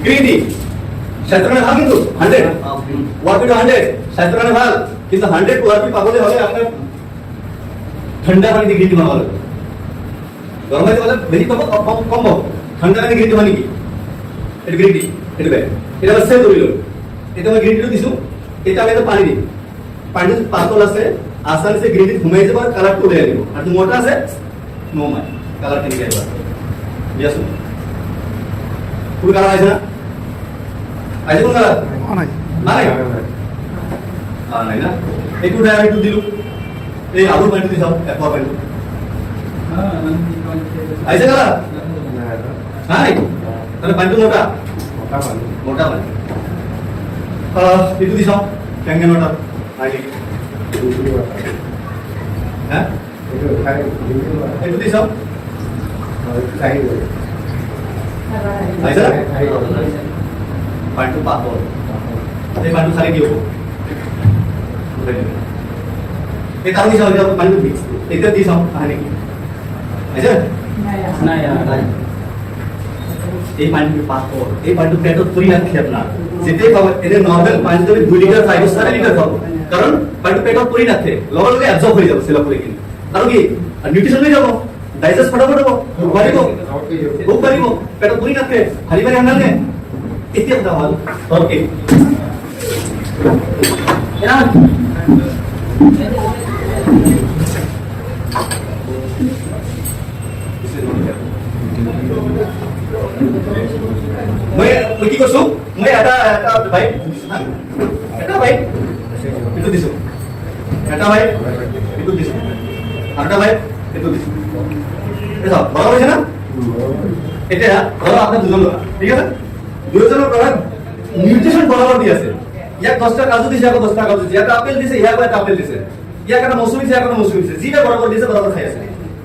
Green tea স্বাস্থ্যের কারণে ভালো, কিন্তু 100 ওয়ার্পি 100 স্বাস্থ্যের কারণে ভালো, কিন্তু 100 ওয়ার্পি পাবলে হলে আপনার ঠান্ডা পানি দিয়ে গ্রিন টি বানাবো লাগবে। গরম পানি বলে বেশি কম কম কম ঠান্ডা পানি গ্রিন টি মানে কি, এটা গ্রিন টি, এটা ব্যাগ, এটা হচ্ছে তৈরি লোক, এটা আমি গ্রিন টি দিছো, এটা আমি পানি দিই, পানি পাতল আছে আসানি से ग्रीन टी घुमाई যাবে আর কালার করে দিব, আর তুমি মোটা আছে নো মাই কালার কে নিয়ে যাবে यस পুরো কালার আছে না, আছে কোন কালার নাই নাই নাই না একটু ডায়া একটু দিলু এই আলু পানি দিছাও এক পা পানি আছে কালার নাই তাহলে পানি তো মোটা মোটা পানি একটু দিছাও ক্যাঙ্গে মোটা আগে হ্যাঁ একটু দিছাও পানি তো পাতল এই পানি খালি কি হবো এই তাও দিছাও এটা পানি তো মিক্স এটা দিছাও কাহিনী কি আছে না এই পানিটা পাতল, এই পানিটা পেটত পুরি রাখি আপনার যেতেই পাবেন এটা নরমাল পানি যদি 2 লিটার 5 সারা লিটার খাবো, কারণ পানিটা পেটত পুরি রাখে লগে লগে অ্যাবজর্ব হয়ে যাবে সেলা পুরি কিন্তু কারণ কি নিউট্রিশন হয়ে যাব ডাইজেস্ট ফটাফট হবো বাড়িব খুব বাড়িব পেটত পুরি রাখে হারি বাড়ি আনলে নে এতিয়া দাও ওকে এরা মই কি করছো মই এটা ভাই এটা ভাই একটু দিছো এটা ভাই একটু দিছো আরেকটা ভাই একটু দিছো এটা বড় হয়েছে না এটা ধরো আপনি দুজন লোক ঠিক আছে দুজনের প্রোডাক্ট নিউট্রিশন বরাবর দিয়ে আছে ইয়াক 10টা কাজু দিছে ইয়াক 10টা কাজু দিছে ইয়াক আপেল দিছে ইয়াক আপেল দিছে ইয়াক একটা মৌসুমী দিছে ইয়াক একটা মৌসুমী দিছে যেটা বরাবর দিছে বরাবর খাই আছে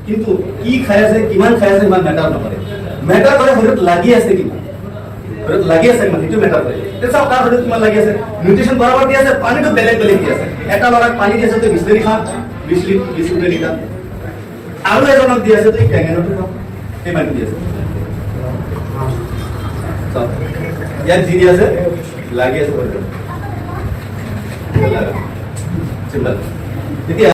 কিন্তু কি খাই আছে কিমান খাই আছে ইমান ম্যাটার নকৰে ম্যাটাৰ কৰে শৰীৰত লাগি আছে কিমান শৰীৰত লাগি আছে কিমান সেইটো ম্যাটাৰ কৰে তেতিয়া চাওক তাৰ শৰীৰত কিমান লাগি আছে নিউট্ৰিশন বৰাবৰ দি আছে পানীটো বেলেগ বেলেগ দি আছে এটা লৰাক পানী দি আছে তো 20 লিটাৰ খা 20 লিটাৰ আৰু এজনক দি আছে তো কেঙেনটো খাও এই পানী দি আছে চাওক ইয়াত যি দি আছে লাগি আছে শৰীৰত চিম্পল তেতিয়া